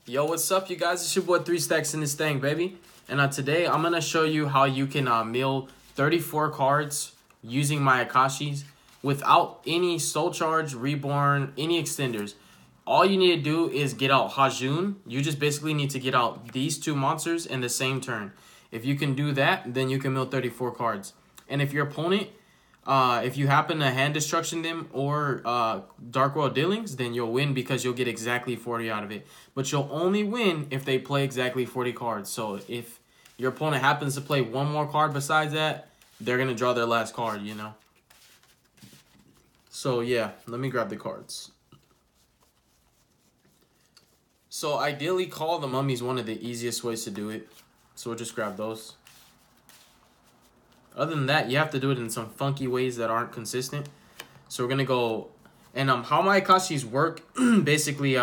Yo, what's up, you guys? It's your boy 3 Stacks in this thing, baby. And today I'm going to show you how you can mill 34 cards using Mayakashis without any Soul Charge, Reborn, any extenders. All you need to do is get out Hajun. You just basically need to get out these two monsters in the same turn. If you can do that, then you can mill 34 cards. And if your opponent, if you happen to hand destruction them or Dark World Dealings, then you'll win because you'll get exactly 40 out of it. But you'll only win if they play exactly 40 cards. So if your opponent happens to play one more card besides that, they're going to draw their last card, you know. So yeah, let me grab the cards. So ideally, Call of the Mummy is one of the easiest ways to do it. So we'll just grab those. Other than that, you have to do it in some funky ways that aren't consistent. So we're going to go... And how Mayakashis work, basically,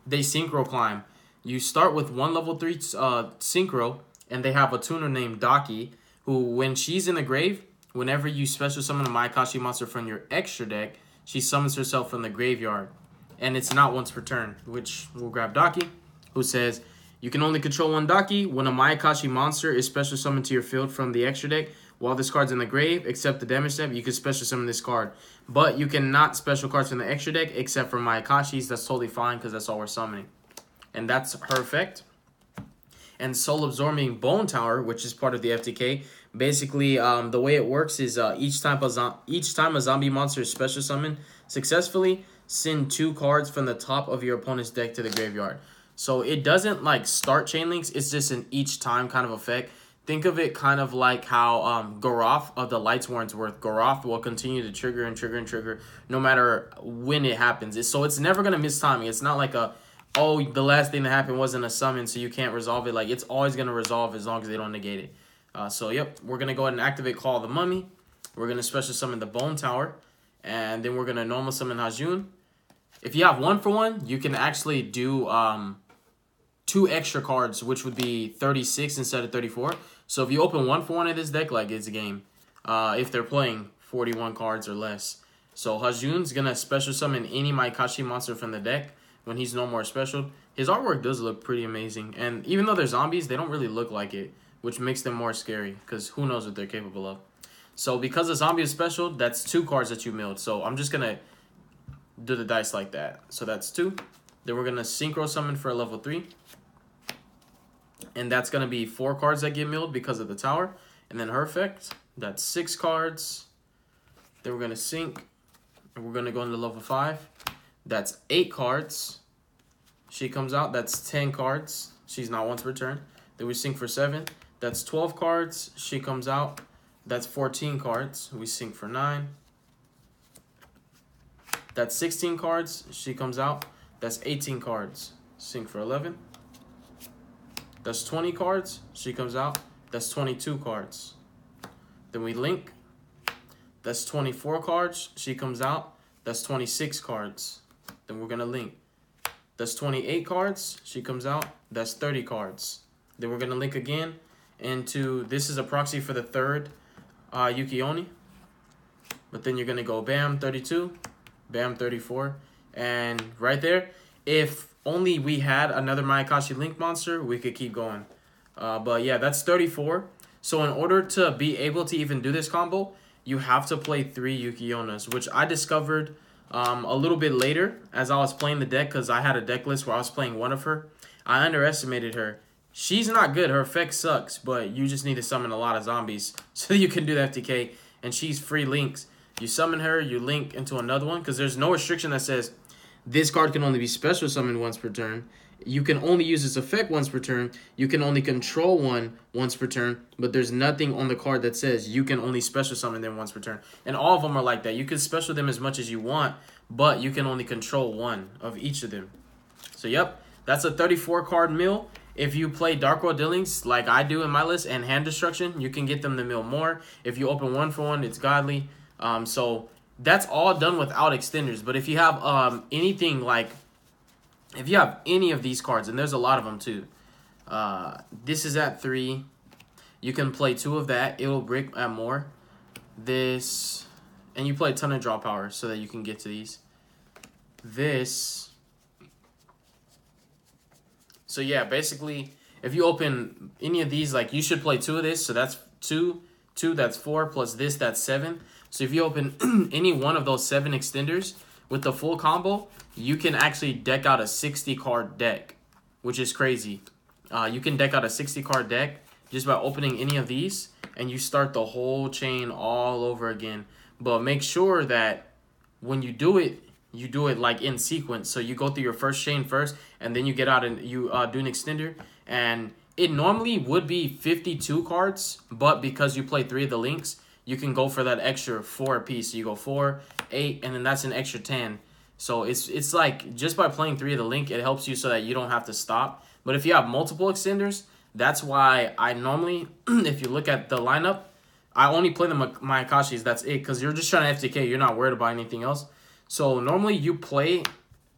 they synchro climb. You start with one level 3 synchro, and they have a tuner named Daki, who, when she's in the grave, whenever you special summon a Mayakashi monster from your extra deck, she summons herself from the graveyard. And it's not once per turn, which we'll grab Daki, who says, you can only control one Daki when a Mayakashi monster is special summoned to your field from the extra deck. While this card's in the grave, except the damage step, you can special summon this card. But you cannot special cards from the extra deck except for Mayakashis. That's totally fine because that's all we're summoning. And that's her effect. And Soul Absorbing Bone Tower, which is part of the FTK, basically the way it works is each time a zombie monster is special summoned successfully, send 2 cards from the top of your opponent's deck to the graveyard. So it doesn't like start chain links. It's just an each time kind of effect. Think of it kind of like how Garoth of the Lights Warrensworth. Garoth will continue to trigger and trigger and trigger no matter when it happens. So it's never going to miss timing. It's not like oh, the last thing that happened wasn't a summon, so you can't resolve it. Like, it's always going to resolve as long as they don't negate it. So, yep, we're going to go ahead and activate Call of the Mummy. We're going to special summon the Bone Tower. And then we're going to normal summon Hajun. If you have 1-for-1, you can actually do 2 extra cards, which would be 36 instead of 34. So if you open 1-for-1 in this deck, like, it's a game. If they're playing 41 cards or less. So Hajun's going to special summon any Mayakashi monster from the deck when he's no more special. His artwork does look pretty amazing. And even though they're zombies, they don't really look like it, which makes them more scary because who knows what they're capable of. So because the zombie is special, that's 2 cards that you milled. So I'm just going to do the dice like that. So that's 2. Then we're going to synchro summon for a level 3. And that's going to be 4 cards that get milled because of the tower. And then her effect, that's 6 cards. Then we're going to sync. And we're going to go into level 5. That's 8 cards. She comes out. That's 10 cards. She's not once per turn. Then we sync for 7. That's 12 cards. She comes out. That's 14 cards. We sync for 9. That's 16 cards. She comes out. That's 18 cards. Sync for 11. That's 20 cards. She comes out. That's 22 cards. Then we link. That's 24 cards. She comes out. That's 26 cards. Then we're going to link. That's 28 cards. She comes out. That's 30 cards. Then we're going to link again into, this is a proxy for the third Yugioh. But then you're going to go bam, 32, bam, 34. And right there, if only we had another Mayakashi Link monster, we could keep going. But yeah, that's 34. So in order to be able to even do this combo, you have to play 3 Yugiohs, which I discovered a little bit later as I was playing the deck because I had a deck list where I was playing one of her. I underestimated her. She's not good. Her effect sucks, but you just need to summon a lot of zombies so you can do the FTK, and she's free links. You summon her, you link into another one because there's no restriction that says this card can only be special summoned once per turn. You can only use its effect once per turn. You can only control one once per turn, but there's nothing on the card that says you can only special summon them once per turn. And all of them are like that. You can special them as much as you want, but you can only control one of each of them. So, yep, that's a 34 card mill. If you play Dark World Dealings like I do in my list and hand destruction, you can get them to mill more. If you open 1-for-1, it's godly. So that's all done without extenders. But if you have anything like, if you have any of these cards, and there's a lot of them too. This is at 3. You can play 2 of that. It will break at more. This, and you play a ton of draw power so that you can get to these. This, So yeah, basically, if you open any of these, like you should play 2 of this. So that's 2, 2, that's 4, plus this, that's 7. So if you open any one of those 7 extenders with the full combo, you can actually deck out a 60 card deck, which is crazy. You can deck out a 60 card deck just by opening any of these, and you start the whole chain all over again. But make sure that when you do it like in sequence. So you go through your first chain first, and then you get out and you do an extender. And it normally would be 52 cards, but because you play 3 of the links, you can go for that extra 4 apiece. So you go 4, 8, and then that's an extra 10. So it's like just by playing 3 of the link, it helps you so that you don't have to stop. But if you have multiple extenders, that's why I normally, if you look at the lineup, I only play the Mayakashis. That's it, because you're just trying to FTK. You're not worried about anything else. So normally you play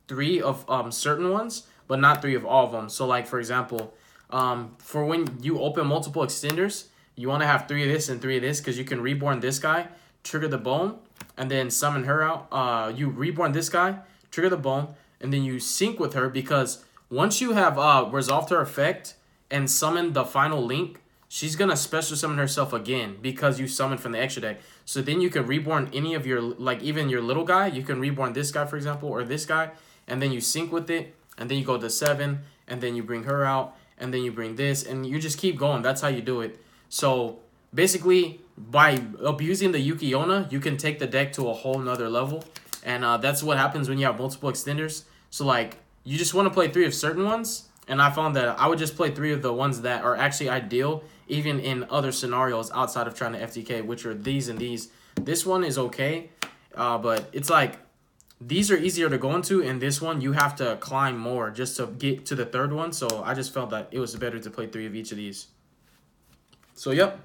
3 of certain ones, but not 3 of all of them. So like, for example, for when you open multiple extenders, you want to have 3 of this and 3 of this, because you can reborn this guy, trigger the bone, and then summon her out. You reborn this guy, trigger the bone, and then you sync with her, because once you have resolved her effect and summoned the final link, she's going to special summon herself again because you summoned from the extra deck. So then you can reborn any of your, like even your little guy. You can reborn this guy, for example, or this guy, and then you sync with it, and then you go to 7, and then you bring her out, and then you bring this, and you just keep going. That's how you do it. So basically, by abusing the Yugioh, you can take the deck to a whole nother level, and that's what happens when you have multiple extenders. So like, you just want to play 3 of certain ones, and I found that I would just play 3 of the ones that are actually ideal, even in other scenarios outside of trying to FTK, which are these and these. This one is okay, but it's like, these are easier to go into, and this one you have to climb more just to get to the 3rd one. So I just felt that it was better to play 3 of each of these. So yep.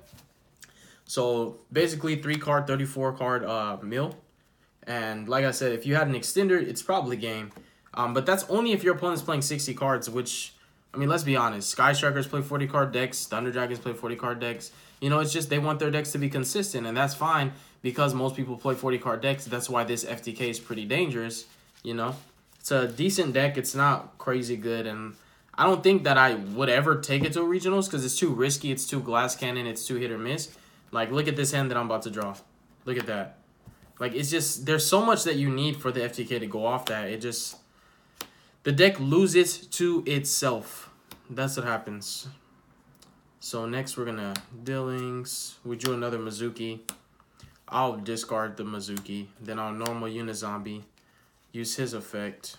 So basically 3 card, 34 card mill. And like I said, if you had an extender, it's probably game. But that's only if your opponent's playing 60 cards, which, I mean, let's be honest. Sky Strikers play 40 card decks. Thunder Dragons play 40 card decks. You know, it's just they want their decks to be consistent, and that's fine because most people play 40 card decks. That's why this FTK is pretty dangerous, you know. It's a decent deck. It's not crazy good, and I don't think that I would ever take it to regionals because it's too risky. It's too glass cannon. It's too hit or miss. Like, look at this hand that I'm about to draw. Look at that. Like, it's just, there's so much that you need for the FTK to go off that. It just, the deck loses to itself. That's what happens. So next we're going to Dillings. We drew another Mizuki. I'll discard the Mizuki. Then I'll normal Unizombie. Use his effect.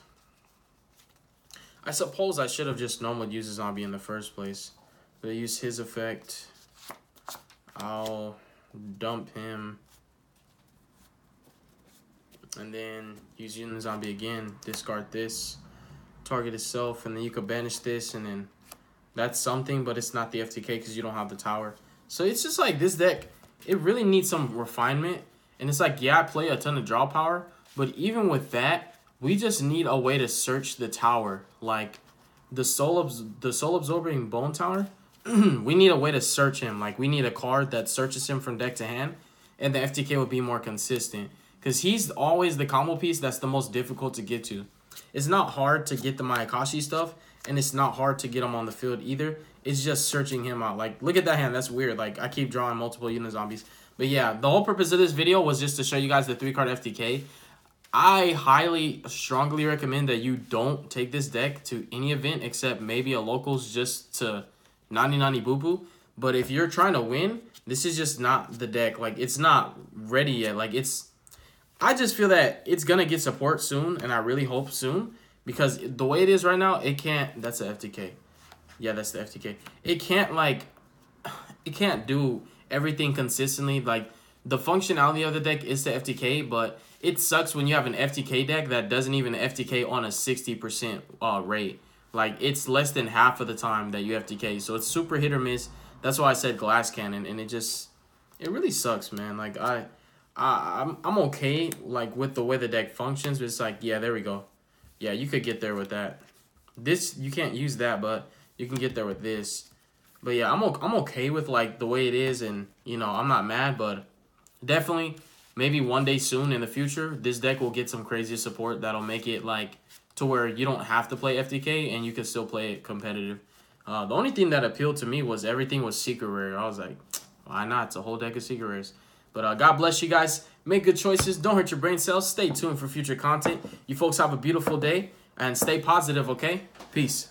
I suppose I should have just normal used a zombie in the first place. But I use his effect. I'll dump him. And then use Unizombie again. Discard this. Target itself. And then you could banish this. And then that's something. But it's not the FTK because you don't have the tower. So it's just like this deck. It really needs some refinement. And it's like, yeah, I play a ton of draw power. But even with that, we just need a way to search the tower. Like the soul absorbing bone tower. We need a way to search him. Like we need a card that searches him from deck to hand. And the FTK would be more consistent. Because he's always the combo piece that's the most difficult to get to. It's not hard to get the Mayakashi stuff. And it's not hard to get him on the field either. It's just searching him out. Like, look at that hand. That's weird. Like, I keep drawing multiple Unizombies. But yeah, the whole purpose of this video was just to show you guys the 3-card FTK. I highly, strongly recommend that you don't take this deck to any event except maybe a locals just to nani boo boo. But if you're trying to win, this is just not the deck. Like, it's not ready yet. Like, it's... I just feel that it's going to get support soon, and I really hope soon. Because the way it is right now, it can't... That's the FTK. Yeah, that's the FTK. It can't, like... It can't do everything consistently. Like, the functionality of the deck is the FTK, but it sucks when you have an FTK deck that doesn't even FTK on a 60% rate. Like, it's less than half of the time that you FTK. So, it's super hit or miss. That's why I said glass cannon, and it just... It really sucks, man. Like, I'm okay, like, with the way the deck functions, but it's like, yeah, there we go. Yeah, you could get there with that. This, you can't use that, but you can get there with this. But yeah, I'm okay with, like, the way it is, and, you know, I'm not mad, but definitely, maybe one day soon in the future, this deck will get some crazy support that'll make it, like, to where you don't have to play FTK and you can still play it competitive. The only thing that appealed to me was everything was secret rare. I was like, why not? It's a whole deck of secret rares. But God bless you guys. Make good choices. Don't hurt your brain cells. Stay tuned for future content. You folks have a beautiful day and stay positive, okay? Peace.